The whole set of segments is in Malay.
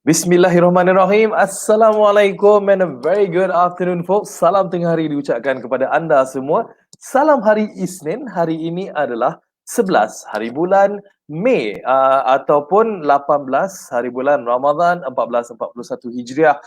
Bismillahirrahmanirrahim. Assalamualaikum and a very good afternoon folks. Salam tengah hari diucapkan kepada anda semua. Salam hari Isnin. Hari ini adalah 11 hari bulan Mei ataupun 18 hari bulan Ramadan 1441 Hijriah.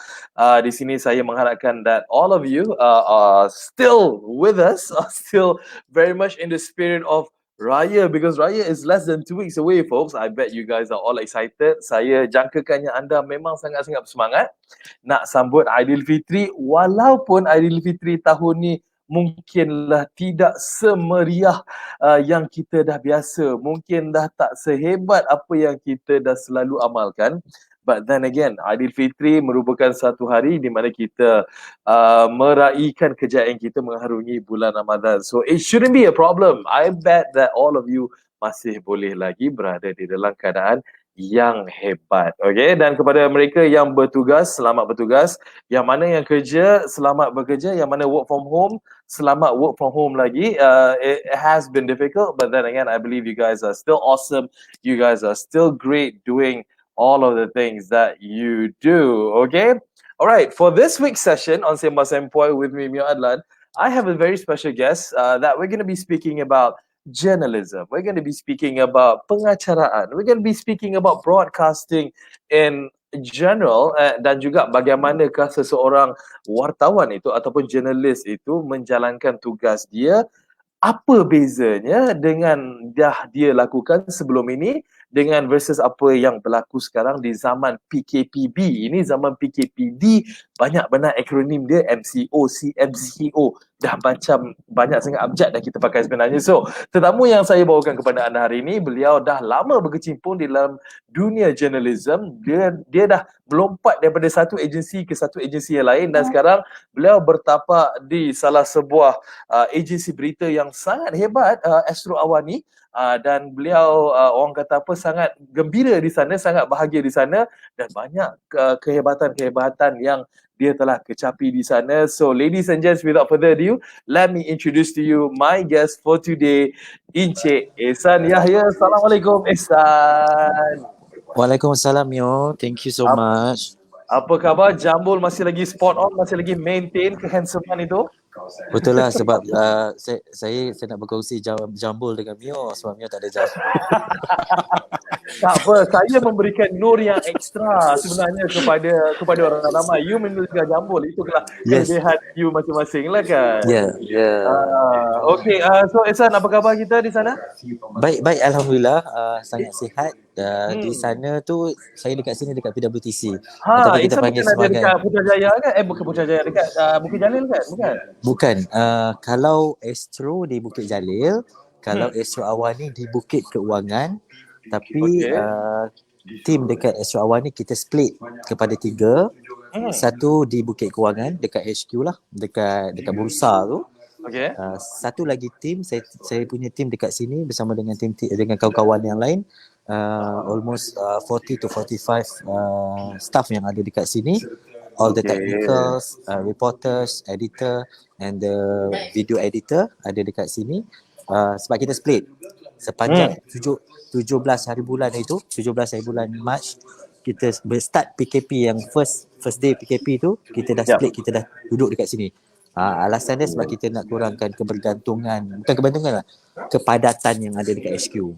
Di sini saya mengharapkan that all of you are still with us, are still very much in the spirit of Raya, because Raya is less than 2 weeks away, folks. I bet you guys are all excited. Saya jangkakannya anda memang sangat-sangat bersemangat nak sambut Aidilfitri, walaupun Aidilfitri tahun ni mungkinlah tidak semeriah yang kita dah biasa. Mungkin dah tak sehebat apa yang kita dah selalu amalkan. But then again, Aidilfitri merupakan satu hari di mana kita meraihkan kejayaan kita mengharungi bulan Ramadan. So it shouldn't be a problem. I bet that all of you masih boleh lagi berada di dalam keadaan yang hebat. Okay, dan kepada mereka yang bertugas, selamat bertugas. Yang mana yang kerja, selamat bekerja. Yang mana work from home, selamat work from home lagi. It has been difficult, but then again, I believe you guys are still awesome. You guys are still great doing all of the things that you do. Okay, all right, for this week's session on Sembang Sempoi with me, Mio Adlan, I have a very special guest that we're going to be speaking about journalism. We're going to be speaking about pengacaraan. We're going to be speaking about broadcasting in general dan juga bagaimanakah seseorang wartawan itu ataupun jurnalis itu menjalankan tugas dia. Apa bezanya dengan dah dia lakukan sebelum ini dengan versus apa yang berlaku sekarang di zaman PKPB. Ini zaman PKPD, banyak benar akronim dia, MCO, CMCO. Dah macam banyak sangat abjad dah kita pakai sebenarnya. So, tetamu yang saya bawakan kepada anda hari ini, beliau dah lama berkecimpung di dalam dunia journalism. Dia dah melompat daripada satu agensi ke satu agensi yang lain dan sekarang beliau bertapak di salah sebuah agensi berita yang sangat hebat, Astro Awani. Dan beliau orang kata apa, sangat gembira di sana, sangat bahagia di sana dan banyak kehebatan-kehebatan yang dia telah kecapi di sana. So ladies and gents, without further ado, let me introduce to you my guest for today, Encik Ehsan Yahya. Assalamualaikum Ehsan. Waalaikumsalam Mio, thank you so much. Apa khabar? Jambul masih lagi spot on, masih lagi maintain kehandsomean itu? Betul lah sebab saya nak berkongsi jambul dengan Mio sebab Mio tak ada jambul. Tak apa, saya memberikan nur yang ekstra sebenarnya kepada orang ramai. You menuliskan jambul, itu adalah kelebihan you masing-masing lah kan. Okay, so Ehsan, apa khabar kita di sana? Baik, alhamdulillah, sangat sihat. Di sana tu saya dekat sini dekat PWTC. Tapi kita panggil sebagai dekat Putrajaya kan? Bukan Putrajaya, dekat Bukit Jalil kan? Bukan. Kalau Astro di Bukit Jalil, kalau Astro Awani di Bukit Keuangan, tapi tim dekat Astro Awani kita split kepada 3. Satu di Bukit Keuangan dekat HQ lah, dekat bursa tu. Satu lagi tim, saya punya tim dekat sini bersama dengan dengan kawan-kawan yang lain. Almost 40 to 45 staff yang ada dekat sini, all the technicals, reporters, editor and the video editor ada dekat sini. Sebab kita split sepanjang 17 hari bulan itu, 17 hari bulan Mac, kita start PKP yang first day PKP tu, kita dah split, kita dah duduk dekat sini. Alasan dia sebab kita nak kurangkan kepadatan yang ada dekat HQ.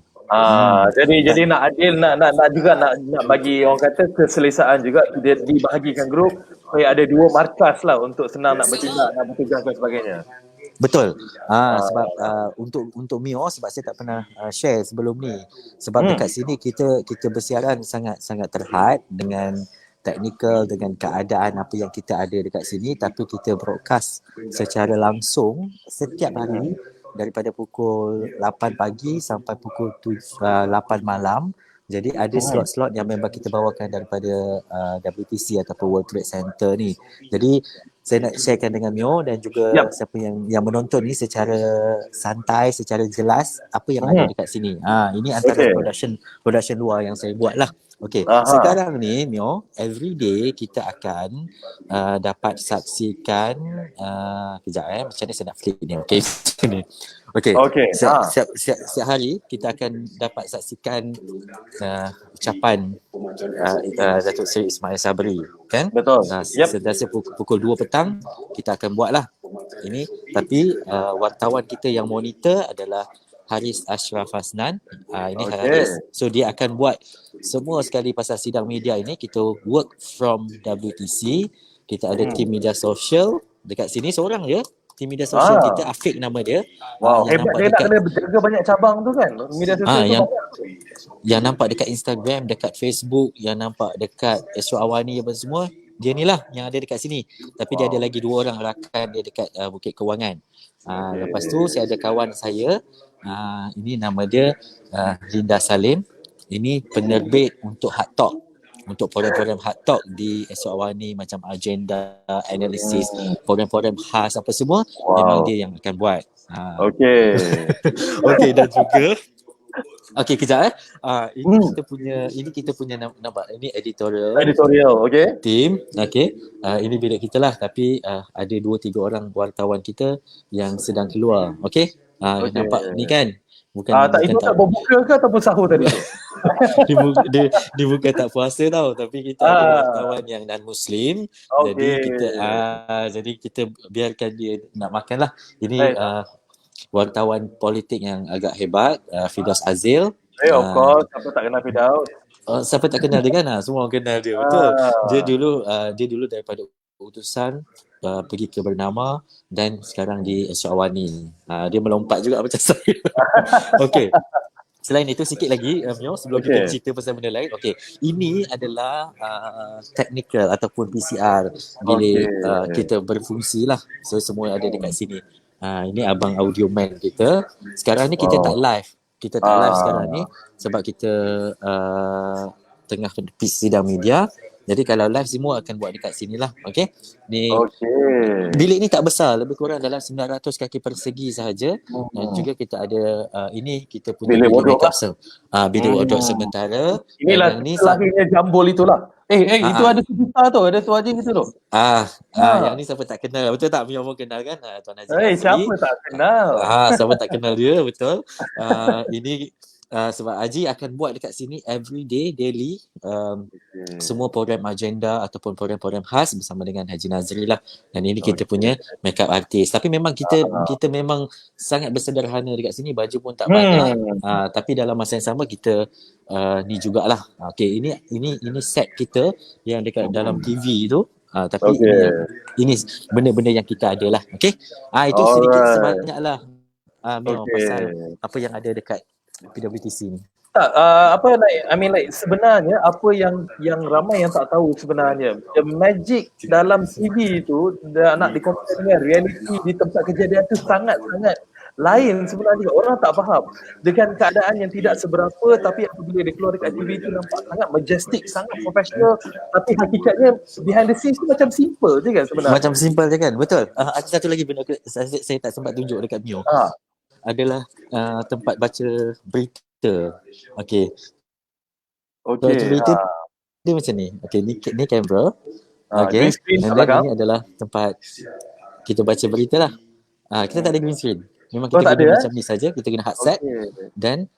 Jadi nak adil, nak juga nak bagi orang kata keselesaan juga, dia dibahagikan grup supaya ada 2 markas lah untuk senang nak bertindak, nak bertugas dan sebagainya. Betul. Sebab untuk Mio, sebab saya tak pernah share sebelum ni. Sebab dekat sini kita bersiaran sangat terhad dengan teknikal, dengan keadaan apa yang kita ada dekat sini, tapi kita broadcast secara langsung setiap hari daripada pukul 8 pagi sampai pukul 8 malam. Jadi ada slot-slot yang memang kita bawakan daripada WTC ataupun World Trade Center ni. Jadi saya nak sharekan dengan Mio dan juga Yap. siapa yang menonton ni secara santai, secara jelas apa yang ada dekat sini. Ini antara production luar yang saya buat lah. Okay, sekarang ni Mio, every day kita akan dapat saksikan kejap macam mana saya nak flip ni. Okay, okay. Setiap hari kita akan dapat saksikan ucapan Datuk Seri Ismail Sabri, kan? Betul. Sentiasa pukul 2 petang kita akan buat lah ini, tapi wartawan kita yang monitor adalah Haris Ashraf Hasnan. Ini Haris. So dia akan buat semua sekali pasal sidang media ini. Kita work from WTC. Kita ada tim media sosial dekat sini seorang je. Tim media sosial kita Afiq nama dia. Wow, hebat dia nak kena berjaga banyak cabang tu kan. Media sosial tu yang nampak dekat Instagram, dekat Facebook, yang nampak dekat Astro Awani apa semua, dia ni lah yang ada dekat sini. Tapi dia ada lagi 2 orang rakan dia dekat Bukit Kewangan. Lepas tu saya ada kawan saya, ini nama dia Linda Salim. Ini penerbit untuk Hard Talk, untuk program-program Hard Talk di Astro Awani, macam agenda, analisis, program-program khas apa semua, memang dia yang akan buat. Okey, dan juga kejap ini kita punya nampak ini editorial team. Ini bilik kita lah, tapi ada 2-3 orang wartawan kita yang sedang keluar. Nampak ni kan, bukan itu tak berbuka ke ataupun sahur tadi tu? dia bukan tak puasa tau, tapi kita ada wartawan yang non muslim. Jadi kita biarkan dia nak makan lah. Ini wartawan politik yang agak hebat, Firdaus Azil. Of course, siapa tak kenal Firdaus? Siapa tak kenal dia kan? Semua orang kenal dia, betul. Dia dulu daripada utusan pergi ke Bernama dan sekarang di Astro Awani. Dia melompat juga macam saya. Okey. Selain itu sikit lagi Mio, sebelum kita cerita pasal benda lain. Ini adalah technical ataupun PCR bilik kita berfungsi lah. So semua ada dekat sini. Ini abang audio man kita. Sekarang ni kita tak live. Kita tak live sekarang ni sebab kita tengah sidang media. Jadi kalau live semua akan buat dekat sini lah. Ni bilik ni tak besar, lebih kurang dalam 900 kaki persegi sahaja. Dan juga kita ada ini kita punya bilik makeup bilik wardrobe sementara. Inilah lahirnya Jambul itulah. Itu ada sejuta tu, ada tu aja gitu tu. Yang ni siapa tak kenal, betul tak? Mio pun kenal kan? Tuan Haji. Siapa tak kenal? Siapa tak kenal dia, betul. Ini sebab Haji akan buat dekat sini every day, daily, semua program agenda ataupun program-program khas bersama dengan Haji Nazri lah. Dan ini kita punya makeup artist. Tapi memang kita memang sangat bersederhana dekat sini, baju pun tak banyak. Tapi dalam masa yang sama kita ni jugalah. Ini set kita yang dekat dalam TV tu. Tapi ini benda-benda yang kita ada lah. Itu sedikit sebanyak lah pasal apa yang ada dekat PWTC ni. Sebenarnya apa yang ramai yang tak tahu sebenarnya, the magic dalam CV itu nak dikompare dengan reality di tempat kejadian itu sangat-sangat lain sebenarnya. Orang tak faham dengan keadaan yang tidak seberapa, tapi apabila dia keluar dekat TV itu nampak sangat majestic, sangat profesional, tapi hakikatnya behind the scenes tu macam simple je kan sebenarnya. Macam simple je kan, betul. Ada satu lagi benda saya tak sempat tunjuk dekat Mio. Adalah tempat baca berita. Berita dia macam ni. Ni kamera. Dan ini adalah tempat kita baca berita lah. Kita tak ada green screen. Memang kita guna macam ni saja. Kita guna headset. Dan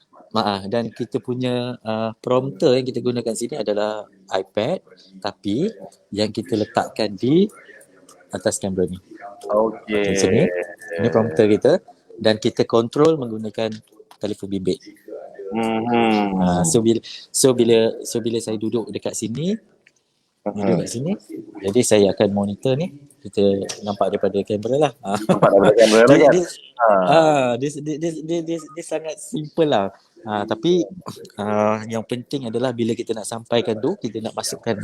kita punya prompter yang kita gunakan sini adalah iPad, tapi yang kita letakkan di atas kamera ni. Macam ni. Ini prompter kita. Dan kita kontrol menggunakan telefon bimbit. So bila saya duduk dekat sini, jadi saya akan monitor ni. Kita nampak daripada kamera lah. Nampak daripada kamera lah kan. Dia sangat simple lah. Tapi yang penting adalah bila kita nak sampaikan tu, kita nak masukkan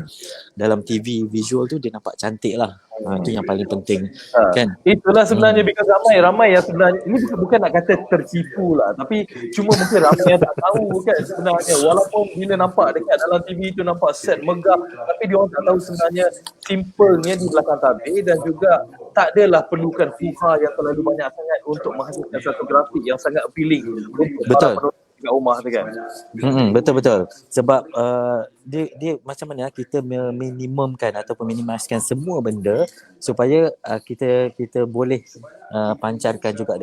dalam TV visual tu dia nampak cantik lah. Itu yang paling penting kan. Itulah sebenarnya because ramai yang sebenarnya ini bukan nak kata tertipu lah, tapi cuma mungkin ramai yang tak tahu kan sebenarnya, walaupun bila nampak dekat dalam TV tu nampak set megah, tapi dia orang tak tahu sebenarnya simpelnya di belakang tabir, dan juga tak adalah perlukan fuha yang terlalu banyak sangat untuk menghasilkan satu grafik yang sangat appealing untuk para penonton kat rumah tu kan. Betul. Sebab dia macam mana kita meminimumkan ataupun minimaliskan semua benda supaya kita boleh pancarkan juga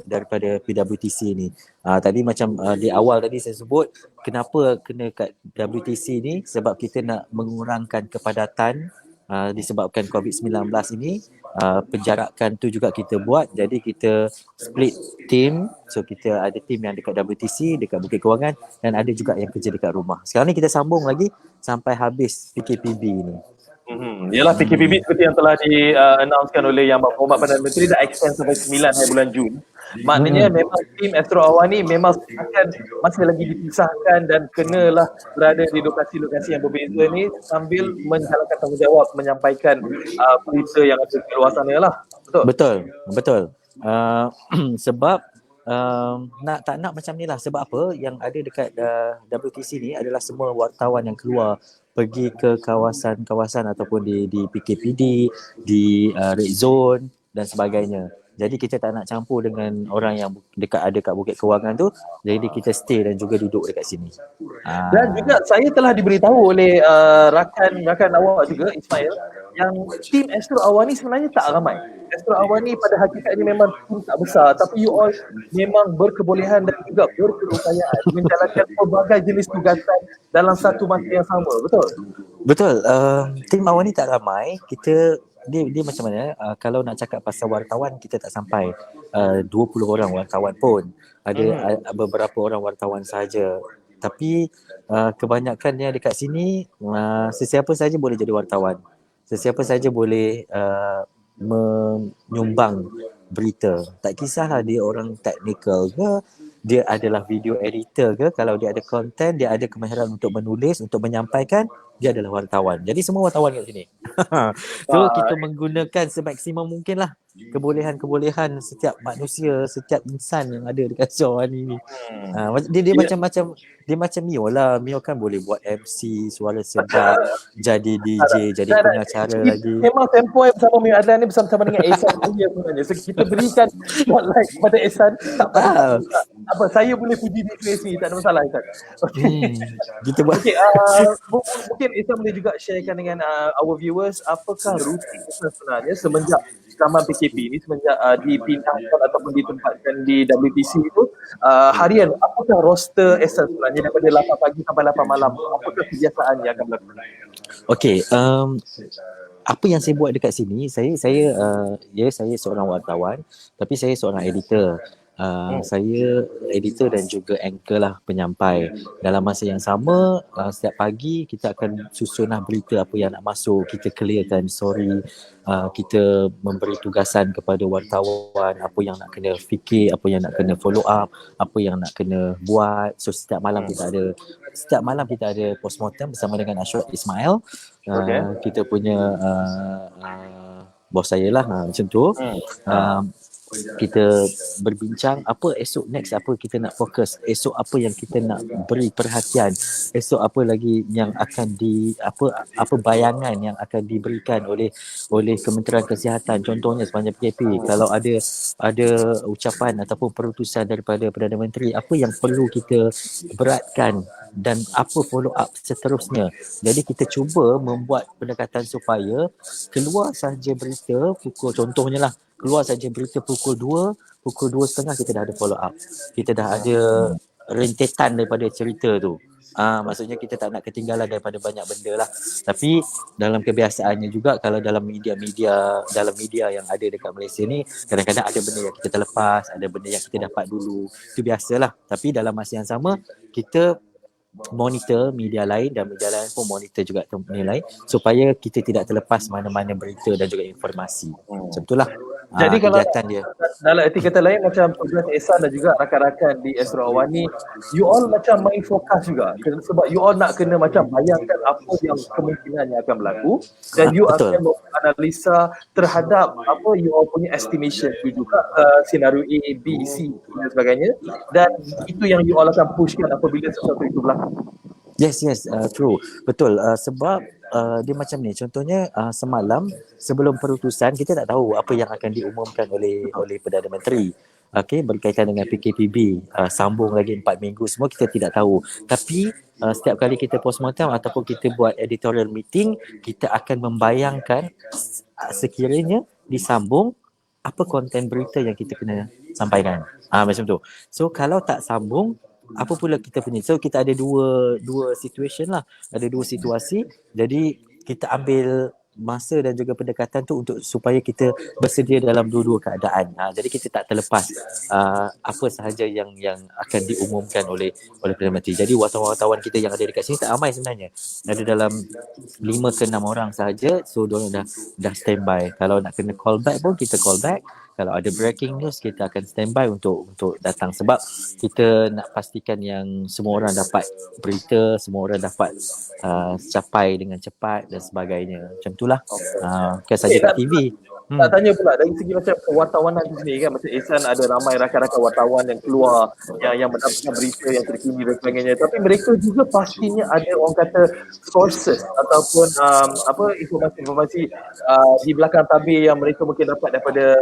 daripada PWTC ni. Tadi macam di awal tadi saya sebut kenapa kena kat WTC ni, sebab kita nak mengurangkan kepadatan disebabkan COVID-19 ini. Penjarakan tu juga kita buat, jadi kita split team. So kita ada team yang dekat WTC, dekat Bukit Kewangan, dan ada juga yang kerja dekat rumah. Sekarang ni kita sambung lagi sampai habis PKPB ni. Yalah, PKPB seperti yang telah di-announcekan oleh Yang Berhormat Perdana Menteri dah extend sampai 9 hari bulan Jun. Maknanya memang tim Astro Awani memang akan masih lagi dipisahkan dan kenalah berada di lokasi-lokasi yang berbeza ni sambil menjalankan tanggungjawab menyampaikan berita yang ada di luar sana lah. Betul. Sebab tak nak macam ni lah. Sebab apa? Yang ada dekat WTC ni adalah semua wartawan yang keluar pergi ke kawasan-kawasan ataupun di PKPD, di Red Zone dan sebagainya. Jadi kita tak nak campur dengan orang yang ada kat Bukit Kewangan tu. Jadi kita stay dan juga duduk dekat sini. Dan juga saya telah diberitahu oleh rakan awak juga, Ismail, yang tim Astro Awani sebenarnya tak ramai. Astro Awani pada hakikatnya memang tim tak besar, tapi you all memang berkebolehan dan juga berkeupayaan menjalankan pelbagai jenis tugasan dalam satu masa yang sama, betul? Betul. Tim Awani tak ramai. Dia macam mana, kalau nak cakap pasal wartawan, kita tak sampai 20 orang wartawan pun. Ada beberapa orang wartawan saja. Tapi kebanyakannya dekat sini, sesiapa saja boleh jadi wartawan. Sesiapa saja boleh menyumbang berita. Tak kisahlah dia orang teknikal ke, dia adalah video editor ke, kalau dia ada konten, dia ada kemahiran untuk menulis, untuk menyampaikan, dia adalah wartawan. Jadi semua wartawan kat sini. So kita menggunakan semaksimum mungkin lah kebolehan setiap manusia, setiap insan yang ada dekat Syawani ni. Dia macam Mio lah. Mio kan boleh buat MC, suara sedap, jadi DJ, jadi pengacara lagi. Memang tempoh bersama Mio Adlan ni bersama-sama dengan Ehsan sebenarnya. So kita berikan spotlight kepada Ehsan. Tak apa, saya boleh puji diskresi, tak ada masalah Ehsan. Kita buat. Mungkin Ehsan boleh juga sharekan dengan our viewers apakah rutin Ehsan sebenarnya semenjak zaman PKP ni, semenjak dipindahkan ataupun ditempatkan di WTC itu, harian apakah roster Ehsan sebenarnya daripada 8 pagi sampai 8 malam, apakah kebiasaan yang akan berlaku? Okey, apa yang saya buat dekat sini, saya seorang wartawan, tapi saya seorang editor. Saya editor dan juga anchor lah, penyampai. Dalam masa yang sama, setiap pagi kita akan susunlah berita apa yang nak masuk, kita clearkan story, kita memberi tugasan kepada wartawan apa yang nak kena fikir, apa yang nak kena follow up, apa yang nak kena buat. So setiap malam kita ada postmortem bersama dengan Ashraf Ismail. Kita punya bos saya lah, macam tu. Kita berbincang apa esok next, apa kita nak fokus, esok apa yang kita nak beri perhatian, esok apa lagi yang akan apa bayangan yang akan diberikan oleh Kementerian Kesihatan. Contohnya sepanjang PKP, kalau ada ucapan ataupun perutusan daripada Perdana Menteri, apa yang perlu kita beratkan dan apa follow up seterusnya. Jadi kita cuba membuat pendekatan supaya keluar sahaja berita contohnya lah, keluar saja berita pukul 2:30 kita dah ada follow up. Kita dah ada rentetan daripada cerita tu. Maksudnya kita tak nak ketinggalan daripada banyak benda lah. Tapi dalam kebiasaannya juga, kalau dalam media yang ada dekat Malaysia ni, kadang-kadang ada benda yang kita terlepas, ada benda yang kita dapat dulu. Itu biasalah. Tapi dalam masa yang sama, kita monitor media lain dan media lain pun monitor juga media lain supaya kita tidak terlepas mana-mana berita dan juga informasi. Macam itulah. Jadi kalau kegiatan dia. dalam erti kata lain macam tugas Ehsan dan juga rakan-rakan di Astro Awani, you all macam main fokus juga. Sebab you all nak kena macam bayangkan apa yang kemungkinan yang akan berlaku dan you Betul. akan menganalisa terhadap apa you all punya estimation you juga senario A, B, C dan sebagainya, dan itu yang you all akan pushkan apabila sesuatu itu berlaku. Yes, true. Betul. Sebab dia macam ni. Contohnya semalam sebelum perutusan kita tak tahu apa yang akan diumumkan oleh Perdana Menteri. Okey, berkaitan dengan PKPB, sambung lagi 4 minggu, semua kita tidak tahu. Tapi setiap kali kita postmortem ataupun kita buat editorial meeting, kita akan membayangkan sekiranya disambung, apa konten berita yang kita kena sampaikan. Macam tu. So kalau tak sambung, apa pula kita punya. So kita ada dua situation lah. Ada dua situasi. Jadi kita ambil masa dan juga pendekatan tu untuk supaya kita bersedia dalam dua-dua keadaan. Jadi kita tak terlepas apa sahaja yang akan diumumkan oleh Perdana Menteri. Jadi wartawan-wartawan kita yang ada dekat sini tak ramai sebenarnya. Ada dalam 5 ke 6 orang sahaja. So diorang dah standby. Kalau nak kena call back pun kita call back. Kalau ada breaking news, kita akan standby untuk datang. Sebab kita nak pastikan yang semua orang dapat berita, semua orang dapat capai dengan cepat dan sebagainya. Macam itulah. Bukan saja kat TV. Nak tanya pula dari segi macam kewartawanan tu sendiri kan, macam Ehsan ada ramai rakan-rakan wartawan yang keluar yang mendapatkan berita yang terkini dan sebagainya, tapi mereka juga pastinya ada orang kata sources ataupun informasi-informasi di belakang tabir yang mereka mungkin dapat daripada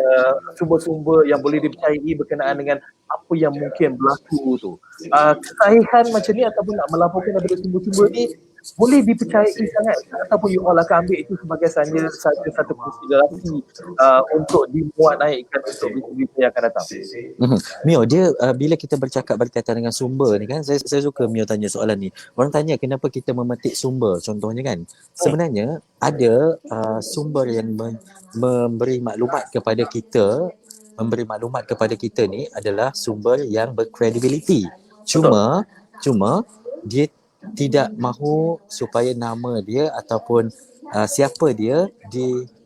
sumber-sumber yang boleh dipercayai berkenaan dengan apa yang mungkin berlaku tu. Kesahihan macam ni ataupun nak melaporkan daripada sumber-sumber ni boleh dipercayai sangat ataupun you all akan ambil itu sebagai satu konsiderasi untuk dimuat naikkan untuk berita yang akan datang. Mio, dia bila kita bercakap berkaitan dengan sumber ni kan, saya suka Mio tanya soalan ni. Orang tanya kenapa kita memetik sumber contohnya kan. Sebenarnya ada sumber yang memberi maklumat kepada kita ni adalah sumber yang berkredibiliti. Cuma dia tidak mahu supaya nama dia ataupun siapa dia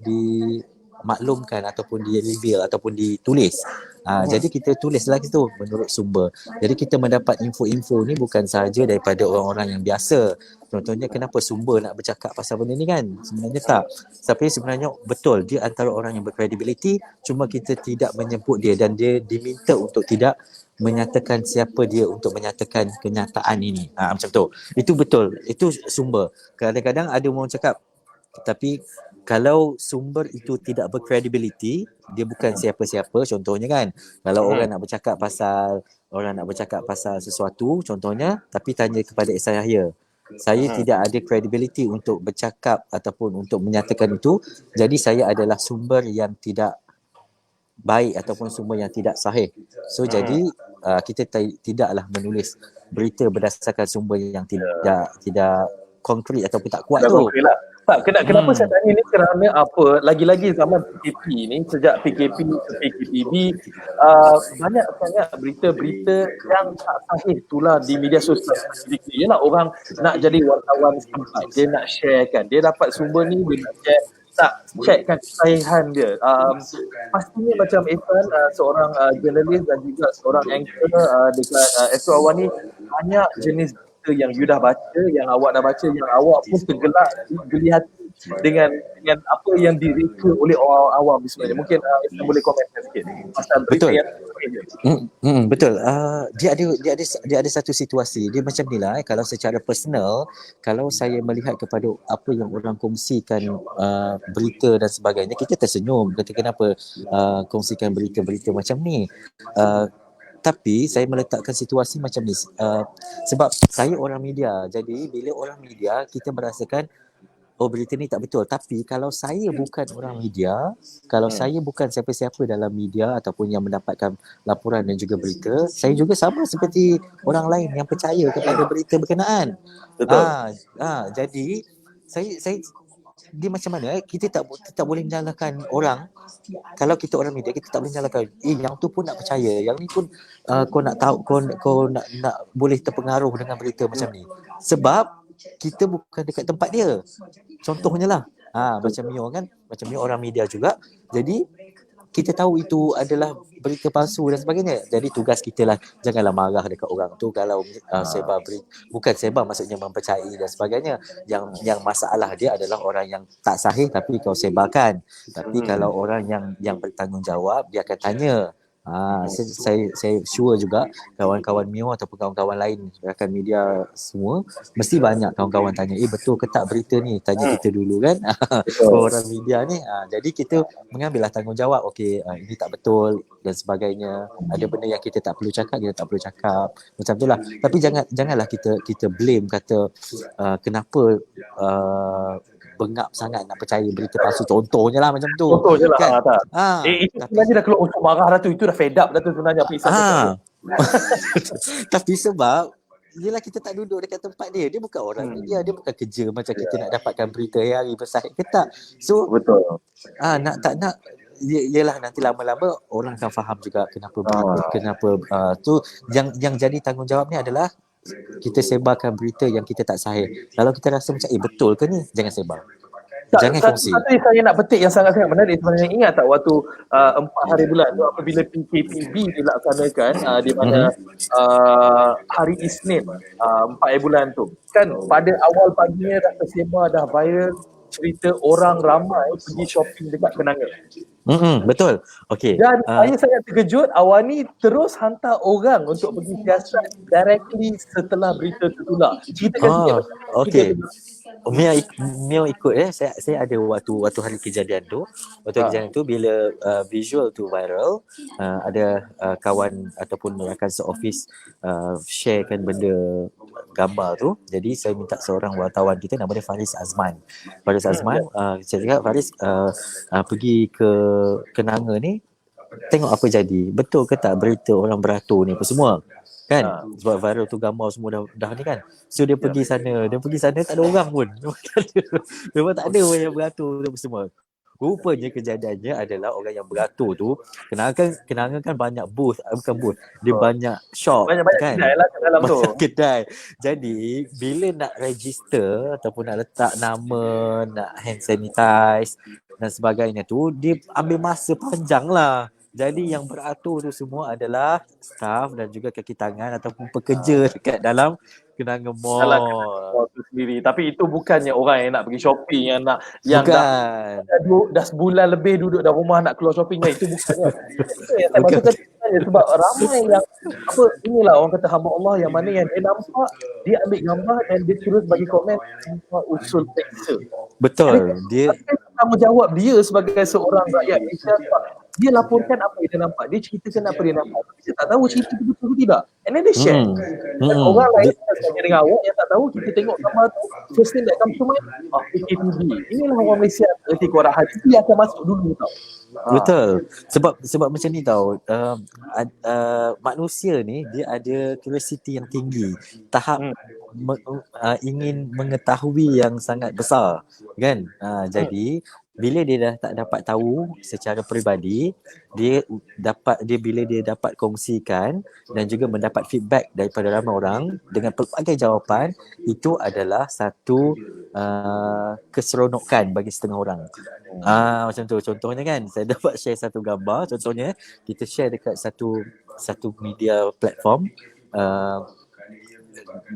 dimaklumkan ataupun di reveal ataupun ditulis. Jadi kita tulislah itu menurut sumber. Jadi kita mendapat info-info ni bukan sahaja daripada orang-orang yang biasa. Contohnya kenapa sumber nak bercakap pasal benda ni kan? Sebenarnya tak. Tapi sebenarnya betul dia antara orang yang berkredibiliti, cuma kita tidak menyebut dia dan dia diminta untuk tidak menyatakan siapa dia untuk menyatakan kenyataan ini. Macam tu. Itu betul. Itu sumber. Kadang-kadang ada orang cakap, tapi kalau sumber itu tidak berkredibiliti, dia bukan siapa-siapa contohnya kan. Kalau orang nak bercakap pasal sesuatu contohnya, tapi tanya kepada Ehsan Yahya, saya tidak ada kredibiliti untuk bercakap ataupun untuk menyatakan itu, jadi saya adalah sumber yang tidak baik ataupun sumber yang tidak sahih. So jadi kita tidaklah menulis berita berdasarkan sumber yang tidak konkret ataupun tak kuat tu. Tak, kenapa saya tanya ni kerana apa, lagi-lagi zaman PKP ni, sejak PKP ke PKPB, banyak sangat berita-berita yang tak sahih itulah di media sosial. Yalah, orang nak jadi wartawan setempat, dia nak share kan, dia dapat sumber ni, dia nak share, tak checkkan kesahihan dia. Pastinya macam Ehsan, seorang jurnalis dan juga seorang anchor dekat Astro Awani, banyak jenis yang you dah baca, yang awak dah baca, yang awak pun tergelak, geli hati dengan apa yang direka oleh orang awam sebenarnya. Mungkin Ehsan boleh komentar sikit pasal berita yang betul. Dia ada satu situasi. Dia macam ni lah. Kalau secara personal, kalau saya melihat kepada apa yang orang kongsikan berita dan sebagainya, kita tersenyum. Kata kenapa kongsikan berita-berita macam ni. Tapi saya meletakkan situasi macam ni sebab saya orang media. Jadi bila orang media, kita merasakan berita ni tak betul. Tapi kalau saya bukan orang media, kalau saya bukan siapa-siapa dalam media ataupun yang mendapatkan laporan dan juga berita, saya juga sama seperti orang lain yang percaya kepada berita berkenaan. Betul. Jadi saya dia macam mana kita tak boleh menyalahkan orang. Kalau kita orang media, kita tak boleh menyalahkan yang tu pun nak percaya, yang ni pun kau nak tahu, kau nak boleh terpengaruh dengan berita macam ni sebab kita bukan dekat tempat dia. Contohnya lah macam Mio kan, macam Mio orang media juga. Jadi kita tahu itu adalah berita palsu dan sebagainya. Jadi tugas kita lah, janganlah marah dekat orang tu kalau sebar berita, bukan sebar maksudnya mempercayai dan sebagainya. Yang masalah dia adalah orang yang tak sahih tapi kau sebarkan. Tapi kalau orang yang bertanggungjawab, dia akan tanya. Saya sure juga kawan-kawan Mio ataupun kawan-kawan lain rakan media semua mesti banyak kawan-kawan tanya, betul ke tak berita ni, tanya kita dulu kan. Orang media ni. Jadi kita mengambillah tanggungjawab, okey, ini tak betul dan sebagainya. Ada benda yang kita tak perlu cakap, kita tak perlu cakap, macam tu lah. Tapi janganlah kita blame, kata kenapa bengap sangat nak percaya berita palsu, contohnya lah macam tu Contoh je lah, kan. tak. Itu sebenarnya dah keluar unsur marah dah tu. Itu dah fed up dah tu sebenarnya. Tapi sebab yelah, kita tak duduk dekat tempat dia. Dia bukan orang media, dia bukan kerja macam kita nak dapatkan berita hari bersahih ke tak. So betul. nak tak nak, yelah, nanti lama-lama orang akan faham juga kenapa tu. Yang jadi tanggungjawab ni adalah kita sebarkan berita yang kita tak sahih. Kalau kita rasa macam betul ke ni, jangan sebar. Jangan kongsi. Satu yang saya nak petik yang sangat-sangat menarik sebenarnya, ingat tak waktu 4 hari bulan tu apabila PKPB dilaksanakan di mana hari Isnin 4 hari bulan tu kan, pada awal paginya dah tersebar, dah viral cerita orang ramai pergi shopping dekat Kenanga. Betul. Okey. Dan saya sangat terkejut, Awani terus hantar orang untuk pergi siasat directly setelah berita tertular. Ceritakan sikit. Okey. Mio ikut saya ada waktu hari kejadian tu. Kejadian tu bila visual tu viral, ada kawan ataupun rakan seoffice sharekan benda gambar tu. Jadi saya minta seorang wartawan kita, nama dia Faris Azman. Saya cakap, Faris pergi ke Kenanga ni, tengok apa jadi. Betul ke tak berita orang beratur ni apa semua? Kan? Sebab viral tu gambar semua dah ni kan. So dia pergi sana tak ada orang pun. Memang tak ada orang yang beratur tu apa semua. Rupanya kejadiannya adalah orang yang beratur tu, Kenangan kan banyak booth, bukan booth, dia banyak shop, banyak kan? Kedai lah kat dalam tu. Banyak kedai. Jadi bila nak register ataupun nak letak nama, nak hand sanitize dan sebagainya tu, dia ambil masa panjang lah. Jadi yang beratur tu semua adalah staff dan juga kaki tangan ataupun pekerja dekat dalam Kenanga Mall tu sendiri. Tapi itu bukannya orang yang nak pergi shopping, yang bukan. dah sebulan lebih duduk dalam rumah nak keluar shopping lah. Itu bukannya. Itu yang saya maksudkan sebenarnya, sebab ramai yang inilah orang kata hamba Allah yang mana yang dia nampak, dia ambil gambar dan dia terus bagi komen tanpa usul peksa. Betul. Dia tanggungjawab dia sebagai seorang rakyat Malaysia, dia laporkan apa yang dia nampak, dia ceritakan apa dia nampak. Kita tak tahu cerita itu betul ke tidak. And then dia share. Dan orang lain sebenarnya dengan awak yang tak tahu, kita tengok gambar tu, first thing that comes to mind, PKPB. Inilah orang Malaysia erti korang hati, dia akan masuk dulu tau. Betul. Sebab macam ni tau, manusia ni dia ada curiosity yang tinggi, tahap ingin mengetahui yang sangat besar kan. Jadi bila dia dah tak dapat tahu secara peribadi, bila dia dapat kongsikan dan juga mendapat feedback daripada ramai orang dengan pelbagai jawapan, itu adalah satu keseronokan bagi setengah orang. Macam tu contohnya kan, saya dapat share satu gambar, contohnya kita share dekat satu media platform,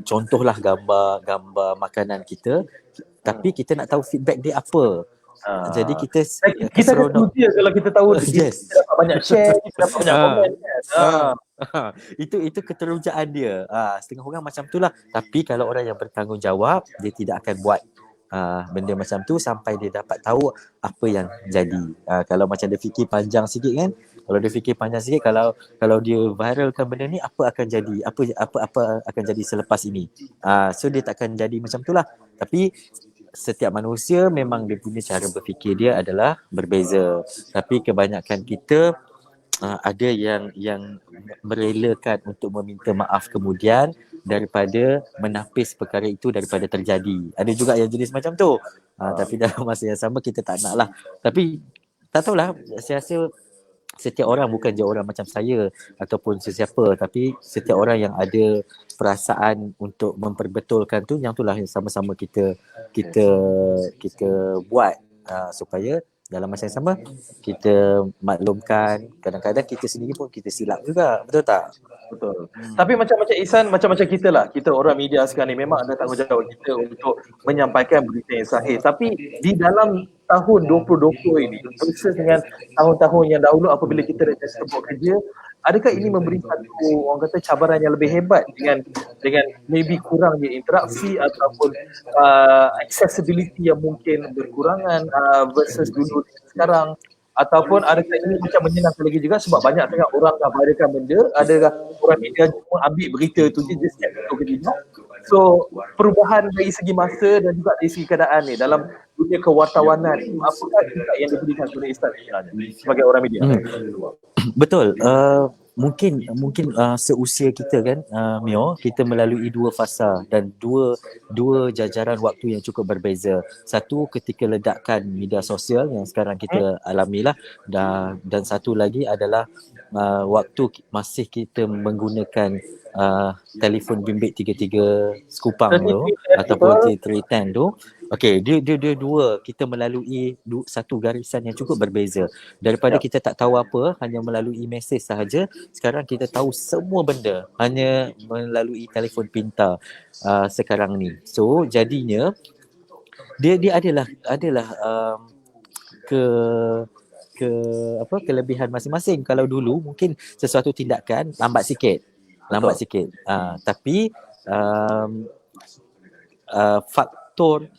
contohlah gambar makanan kita, tapi kita nak tahu feedback dia apa. Jadi kita seronok dia kalau kita tahu kita dapat banyak share, kita dapat banyak komen kan. Itu keterujaan dia. Setengah orang macam itulah. Tapi kalau orang yang bertanggungjawab, dia tidak akan buat benda macam tu sampai dia dapat tahu apa yang jadi. Kalau macam dia fikir panjang sikit kan, kalau dia viralkan benda ni, apa akan jadi, apa akan jadi selepas ini. So dia tak akan jadi macam itulah. Tapi setiap manusia memang dia punya cara berfikir dia adalah berbeza. Tapi kebanyakan kita ada yang merelakan untuk meminta maaf kemudian daripada menapis perkara itu daripada terjadi. Ada juga yang jenis macam tu. Tapi dalam masa yang sama kita tak nak lah. Tapi tak tahulah, saya rasa setiap orang, bukan je orang macam saya ataupun sesiapa, tapi setiap orang yang ada perasaan untuk memperbetulkan tu, yang itulah yang sama-sama kita buat supaya dalam masa yang sama kita maklumkan kadang-kadang kita sendiri pun kita silap juga, betul tak? Betul. Tapi macam-macam Ihsan, macam-macam kita lah. Kita orang media sekarang ni memang ada tanggungjawab kita untuk menyampaikan berita yang sahih. Tapi di dalam tahun 2020 ini versus dengan tahun-tahun yang dahulu apabila kita dah sibuk kerja, adakah ini memberi satu orang kata cabaran yang lebih hebat dengan maybe kurangnya interaksi ataupun accessibility yang mungkin berkurangan versus dulu dengan sekarang? Ataupun adakah ini macam menyenangkan lagi juga sebab banyak sangat orang dah viralkan benda, adakah orang media cuma ambil berita tu je just snap betul ke tidak. So perubahan dari segi masa dan juga dari segi keadaan ni dalam dunia kewartawanan, apakah impact yang diberikan kepada Ihsan sebenarnya sebagai orang media? Betul. Mungkin seusia kita kan, Mio, kita melalui dua fasa dan dua jajaran waktu yang cukup berbeza. Satu ketika ledakan media sosial yang sekarang kita alamilah, dan satu lagi adalah waktu masih kita menggunakan telefon bimbit 33 sekupang tu ataupun T310 tu. Okey, dia dua, kita melalui satu garisan yang cukup berbeza. Daripada kita tak tahu apa, hanya melalui mesej sahaja, sekarang kita tahu semua benda hanya melalui telefon pintar sekarang ni. So jadinya dia adalah ke kelebihan masing-masing. Kalau dulu mungkin sesuatu tindakan lambat sikit. Tapi faktor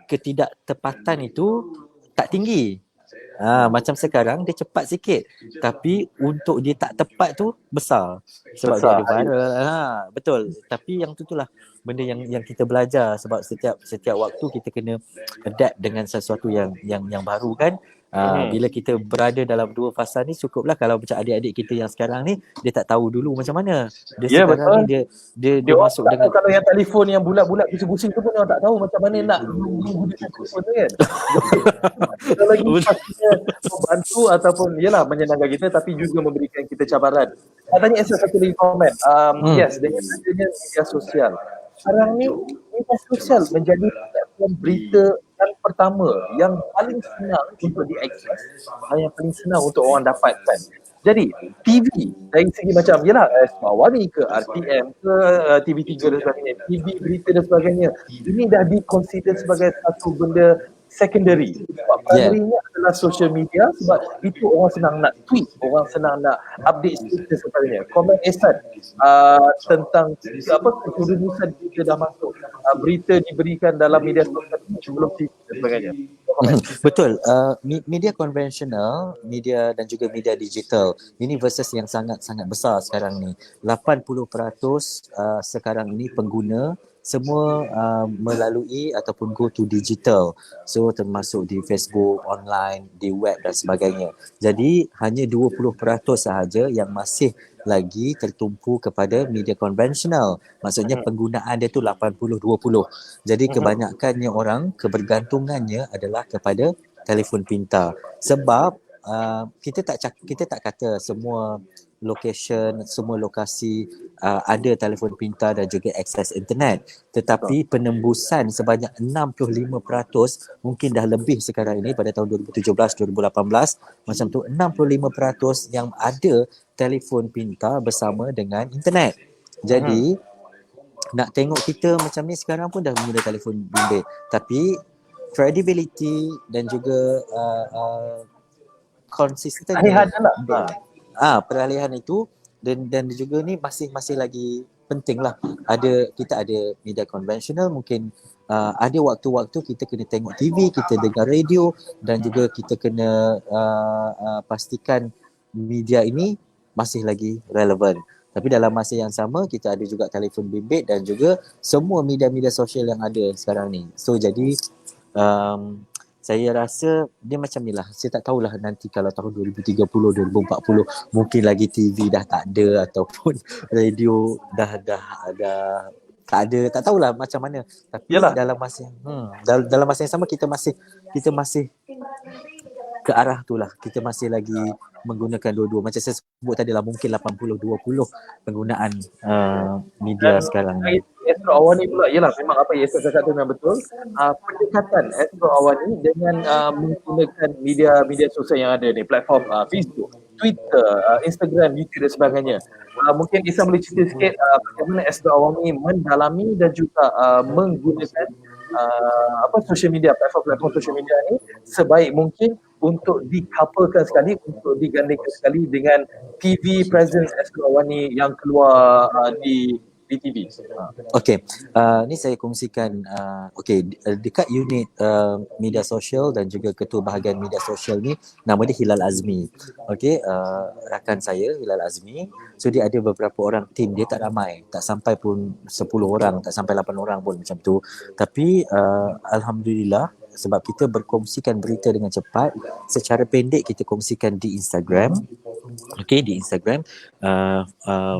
ketidaktepatan itu tak tinggi. Macam sekarang dia cepat sikit, tapi untuk dia tak tepat tu besar sebab dia ada viral. Betul. Tapi yang tu lah benda yang kita belajar, sebab setiap waktu kita kena adapt dengan sesuatu yang baru kan. Bila kita berada dalam dua fasa ni, cukuplah kalau macam adik-adik kita yang sekarang ni, dia tak tahu dulu macam mana. Dia sekarang ni dia masuk dengan, kalau yang telefon yang bulat-bulat pusing-pusing tu pun orang tak tahu macam mana nak menggunakan telefon tu kan. Kita lagi pastinya membantu ataupun yalah menyenangkan kita tapi juga memberikan kita cabaran. Saya tanya satu lagi komen. Yes, dengan adanya media sosial, sekarang ni media sosial menjadi platform berita yang pertama yang paling senang untuk diakses, yang paling senang untuk orang dapatkan. Jadi TV dari segi macam yalah Awani ke RTM ke TV3 dan sebagainya, TV berita dan sebagainya, ini dah diconsider sebagai satu benda secondary. Sebab primary-nya adalah social media, sebab itu orang senang nak tweet, orang senang nak update status dan sebagainya. Komen Ihsan tentang apa kejurunusan kita dah masuk, berita diberikan dalam media sosial sebelum TV dan sebagainya. Betul. Media konvensional, media dan juga media digital, ini versus yang sangat-sangat besar sekarang ni. 80% sekarang ni pengguna semua melalui ataupun go to digital. So termasuk di Facebook, online, di web dan sebagainya. Jadi hanya 20% sahaja yang masih lagi tertumpu kepada media konvensional. Maksudnya penggunaan dia tu 80-20. Jadi kebanyakannya orang kebergantungannya adalah kepada telefon pintar. Sebab kita tak kata semua location, semua lokasi ada telefon pintar dan juga akses internet, tetapi penembusan sebanyak 65%, mungkin dah lebih sekarang ini pada tahun 2017 2018 macam tu, 65% yang ada telefon pintar bersama dengan internet. Jadi nak tengok kita macam ni sekarang pun dah mula telefon bimbit, tapi credibility dan juga konsisten peralihan itu dan juga ni masih lagi penting lah. Kita ada media konvensional, mungkin ada waktu-waktu kita kena tengok TV, kita dengar radio dan juga kita kena pastikan media ini masih lagi relevan. Tapi dalam masa yang sama kita ada juga telefon bimbit dan juga semua media-media sosial yang ada sekarang ni. So jadi saya rasa dia macam ni lah. Saya tak tahulah nanti kalau tahun 2030, 2040 mungkin lagi TV dah tak ada ataupun radio dah tak ada, tak tahulah macam mana. Tapi dalam masa yang sama kita masih ke arah tu lah. Kita masih lagi menggunakan dua-dua. Macam saya sebut tadi lah, mungkin 80-20 penggunaan media sekarang ni. Astro Awani pula, ialah memang apa yang saya cakap tu memang betul. Pendekatan Astro Awani dengan menggunakan media sosial yang ada ni, platform Facebook, Twitter, Instagram, YouTube dan sebagainya. Mungkin Isa boleh cerita sikit bagaimana Astro Awani mendalami dan juga menggunakan social media, platform social media ni sebaik mungkin untuk dikouplekan sekali, untuk digandingkan sekali dengan TV presence Astro Awani yang keluar di TV. Okey, ni saya kongsikan dekat unit media sosial dan juga ketua bahagian media sosial ni nama dia Hilal Azmi. Okey, rakan saya Hilal Azmi. So dia ada beberapa orang tim, dia tak ramai, tak sampai pun 10 orang, tak sampai 8 orang pun macam tu. Tapi alhamdulillah sebab kita berkongsikan berita dengan cepat, secara pendek kita kongsikan di Instagram. Okey, di Instagram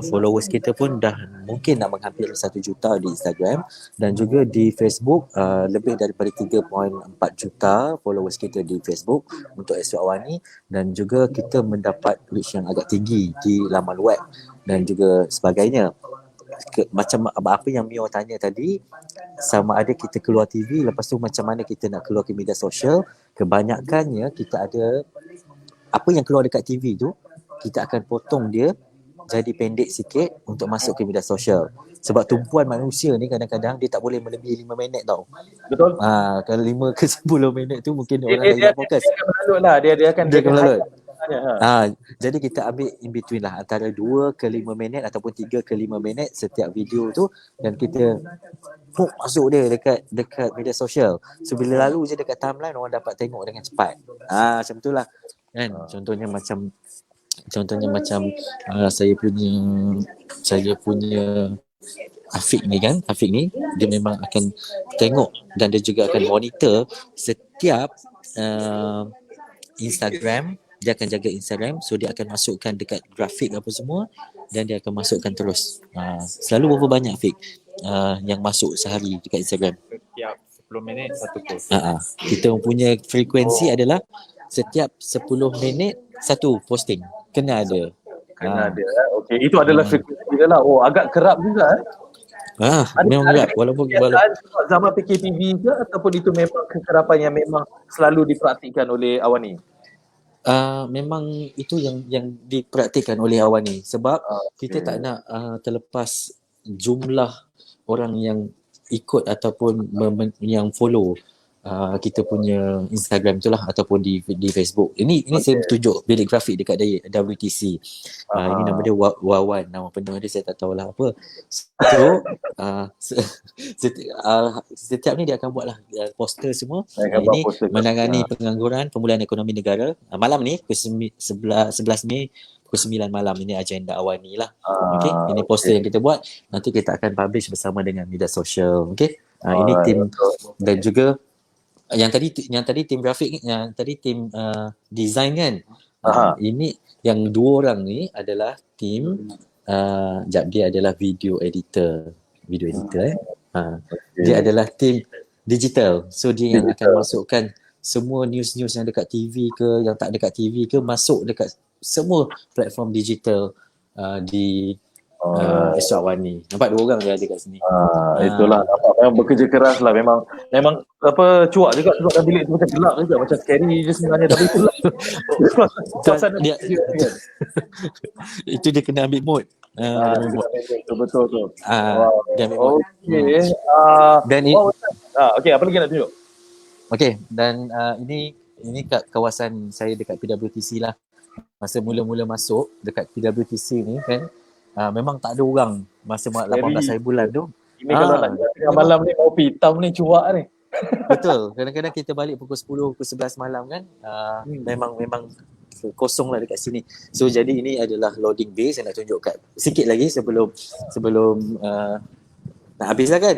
followers kita pun dah mungkin nak menghampiri 1 juta di Instagram, dan juga di Facebook lebih daripada 3.4 juta followers kita di Facebook untuk Astro Awani, dan juga kita mendapat reach yang agak tinggi di laman web dan juga sebagainya. Macam apa yang Mio tanya tadi, sama ada kita keluar TV, lepas tu macam mana kita nak keluar ke media sosial. Kebanyakannya kita ada apa yang keluar dekat TV tu, kita akan potong dia jadi pendek sikit untuk masuk ke media sosial. Sebab tumpuan manusia ni kadang-kadang dia tak boleh melebihi 5 minit tau. Betul. Kalau 5 ke 10 minit tu mungkin orang lain tak fokus. Dia akan melalut lah. Dia akan melalut. Jadi kita ambil in between lah, antara 2 ke 5 minit ataupun 3 ke 5 minit setiap video tu, dan kita masuk dia dekat media sosial. So bila lalu je dekat timeline, orang dapat tengok dengan cepat. Macam tu lah kan. Contohnya macam saya punya Afiq ni kan, Afiq ni dia memang akan tengok dan dia juga akan monitor setiap Instagram. Dia akan jaga Instagram, so dia akan masukkan dekat grafik apa semua, dan dia akan masukkan terus. Selalu berapa banyak Afiq yang masuk sehari dekat Instagram? Setiap 10 minit satu post. Kita punya frekuensi adalah setiap 10 minit satu posting. Kena ada. Okey, itu adalah frekuensi dia lah. Agak kerap juga. Memang kerap. Walaupun zaman PKPB ke, ataupun itu memang kekerapan yang memang selalu dipraktikkan oleh Awani? Memang itu yang dipraktikkan oleh Awani, sebab kita tak nak terlepas jumlah orang yang ikut ataupun yang follow kita punya Instagram itulah, ataupun di Facebook. Ini saya tunjuk bilik grafik dekat WTC. Ini nama dia Wawan, nama penuh dia saya tak tahulah apa. So setiap ni dia akan buatlah poster semua. Ini menangani pengangguran, pemulihan ekonomi negara. Malam ni pukul 11 Mei pukul 9 malam, ini agenda Awani lah. Okey, ini poster yang kita buat, nanti kita akan publish bersama dengan media sosial. Okey. Ini tim dan juga yang tadi tim grafik, yang tadi tim design kan. Ini yang 2 orang ni adalah tim dia adalah video editor. Dia adalah tim digital. So dia yang akan masukkan semua news-news yang dekat TV ke, yang tak dekat TV ke, masuk dekat semua platform digital di Astro Awani. Nampak 2 orang dia ada kat sini. Itulah, nampak memang bekerja keras lah. Memang cuak juga duduk dalam bilik tu, macam gelap juga, macam scary je sebenarnya, tapi itulah suasana dia. Itu dia kena ambil mood. Betul tu. Dia ambil mood. Dan okey, apa lagi nak tunjuk? Okey, dan ini kat kawasan saya dekat PWTC lah. Masa mula-mula masuk dekat PWTC ni kan, memang tak ada orang masa 18 hari bulan tu. Ini kalau nak tengah malam ni, kopi hitam ni cuak ni. Betul. Kadang-kadang kita balik pukul 10, pukul 11 malam kan. Memang kosong lah dekat sini. So jadi ini adalah loading bay. Saya nak tunjuk sikit lagi sebelum nak habis lah kan.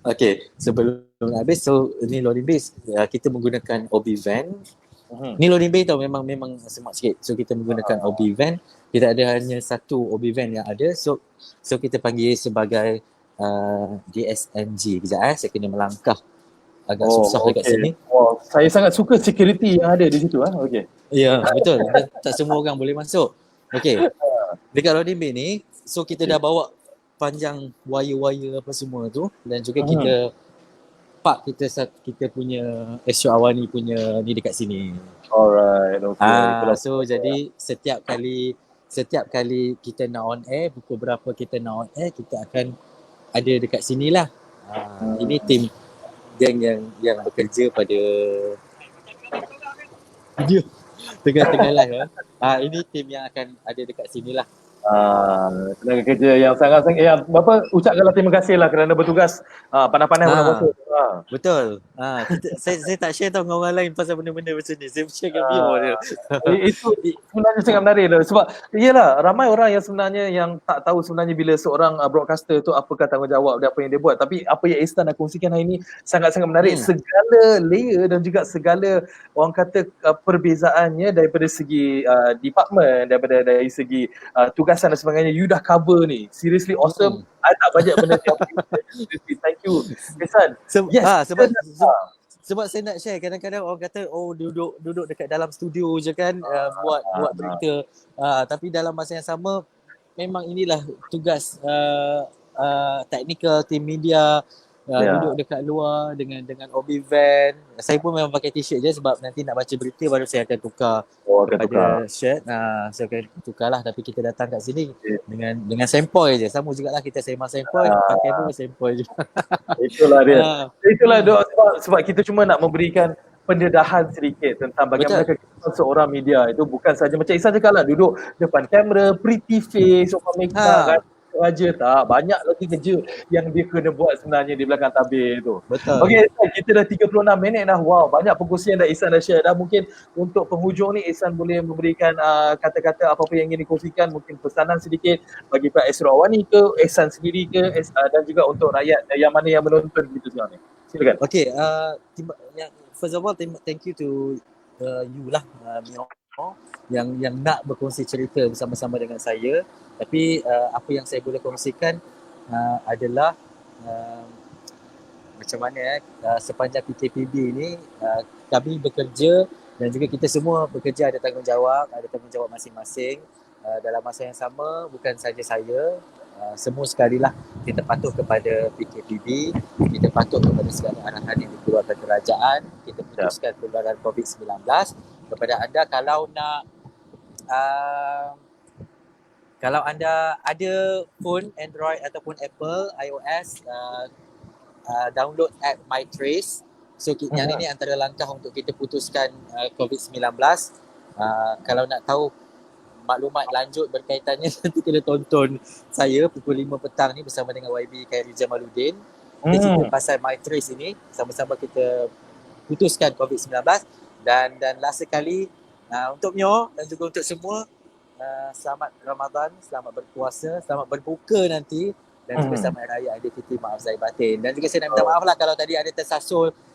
Okay, sebelum habis, so ni loading bay, kita menggunakan OB van. Ni loading bay tau, memang semak sikit. So kita menggunakan OB van. Kita ada hanya satu OB van yang ada. So kita panggil sebagai DSMG. Kejap saya kena melangkah. Agak susah dekat sini. Saya sangat suka security yang ada di situ. Okay. Ya, betul. Tak semua orang boleh masuk. Okay. Dekat loading bay ni, So kita dah bawa panjang wire-wire apa semua tu, dan juga kita park kita punya Astro Awani punya ni dekat sini. Alright, okay. So jadi setiap kali kita nak on air, pukul berapa kita nak on air, kita akan ada dekat sinilah. Ini tim geng yang bekerja pada video tengah-tengah live. Ini tim yang akan ada dekat sinilah. Tenaga kerja yang sangat-sangat ucapkanlah terima kasih lah kerana bertugas pandai-pandai betul. Betul. Saya tak share tau dengan orang lain pasal benda-benda macam ni. Saya share dengan Bio je. Itu sebenarnya sangat menarik dah. Sebab iyalah ramai orang yang sebenarnya yang tak tahu sebenarnya bila seorang broadcaster tu apakah tanggungjawab dia, apa yang dia buat. Tapi apa yang Ihsan dah kongsikan hari ni sangat-sangat menarik. Segala layer dan juga segala orang kata perbezaannya daripada segi department, daripada dari segi tugasan dan sebagainya, you dah cover ni. Seriously awesome. I tak banyak benda yang seriously. Thank you Ihsan. Sebab saya nak share, kadang-kadang orang kata duduk dekat dalam studio je kan, buat berita, tapi dalam masa yang sama memang inilah tugas technical team media, duduk dekat luar dengan OB van. Saya pun memang pakai t-shirt je sebab nanti nak baca berita baru saya akan tukar kepada shirt. Saya akan tukarlah, tapi kita datang kat sini dengan sempoi je. Sama jugalah kita sembang sempoi, pakai pun sempoi je. Itulah dia. Itulah doa sebab kita cuma nak memberikan pendedahan sedikit tentang bagaimana kehidupan seorang media. Itu bukan saja macam Ihsan cakap lah, duduk depan kamera, pretty face, orang make up kan. Raja tak, banyak lagi kerja yang dia kena buat sebenarnya di belakang tabir tu. Betul. Okey, kita dah 36 minit dah. Wow, banyak perkongsian dah Ihsan dah share dah. Mungkin untuk penghujung ni Ihsan boleh memberikan kata-kata apa-apa yang ingin dikongsikan, mungkin pesanan sedikit bagi Pak Astro Awani ke, Ihsan sendiri ke, dan juga untuk rakyat yang mana yang menonton gitu sekarang ni. Silakan. Okey, first of all thank you to you lah, Mio, yang nak berkongsi cerita bersama-sama dengan saya. Tapi apa yang saya boleh kongsikan adalah macam mana sepanjang PKPB ni kami bekerja dan juga kita semua bekerja ada tanggungjawab masing-masing. Dalam masa yang sama, bukan saja saya, semua sekali lah kita patuh kepada PKPB, kita patuh kepada segala arahan yang dikeluarkan kerajaan, kita putuskan penularan COVID-19. Kepada anda, kalau anda ada phone Android ataupun Apple, iOS, download app MyTrace. So yang ini antara langkah untuk kita putuskan COVID-19. Kalau nak tahu maklumat lanjut berkaitannya, nanti kena tonton saya pukul 5 petang ni bersama dengan YB Khairi Jamaluddin. Kita cerita pasal MyTrace ini, sama-sama kita putuskan COVID-19. Dan last sekali, untuk Mio dan juga untuk semua, selamat Ramadan, selamat berpuasa, selamat berbuka nanti, dan juga selamat Raya Aidilfitri, maaf zahir batin. Dan juga saya nak minta maaf lah kalau tadi ada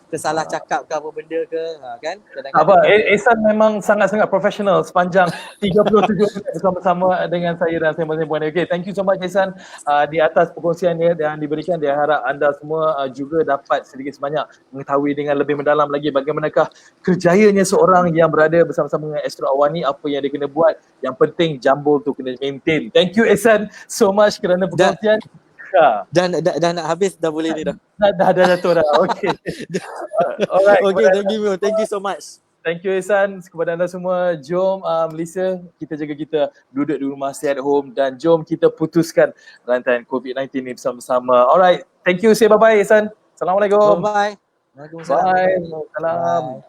tersalah cakap ke apa benda ke, kan? Ihsan memang sangat-sangat profesional sepanjang 37 minit bersama-sama dengan saya dan sembang-sembang ni. Okay, thank you so much Ihsan di atas perkongsiannya yang diberikan. Dia harap anda semua juga dapat sedikit sebanyak mengetahui dengan lebih mendalam lagi bagaimanakah kerjayanya seorang yang berada bersama-sama dengan Astro Awani, apa yang dia kena buat. Yang penting jambul tu kena maintain. Thank you Ihsan so much kerana perkongsian. Dah nak habis, dah boleh ni dah. Dah tu dah. Okay. Alright. Okay, thank you so much. Thank you Ihsan. Kepada anda semua, jom Malaysia, kita jaga kita duduk di rumah, stay at home, dan jom kita putuskan rantaian COVID-19 ni bersama-sama. Alright, thank you. Say bye-bye Ihsan. Assalamualaikum. Bye-bye. Waalaikumsalam. Bye. Salam.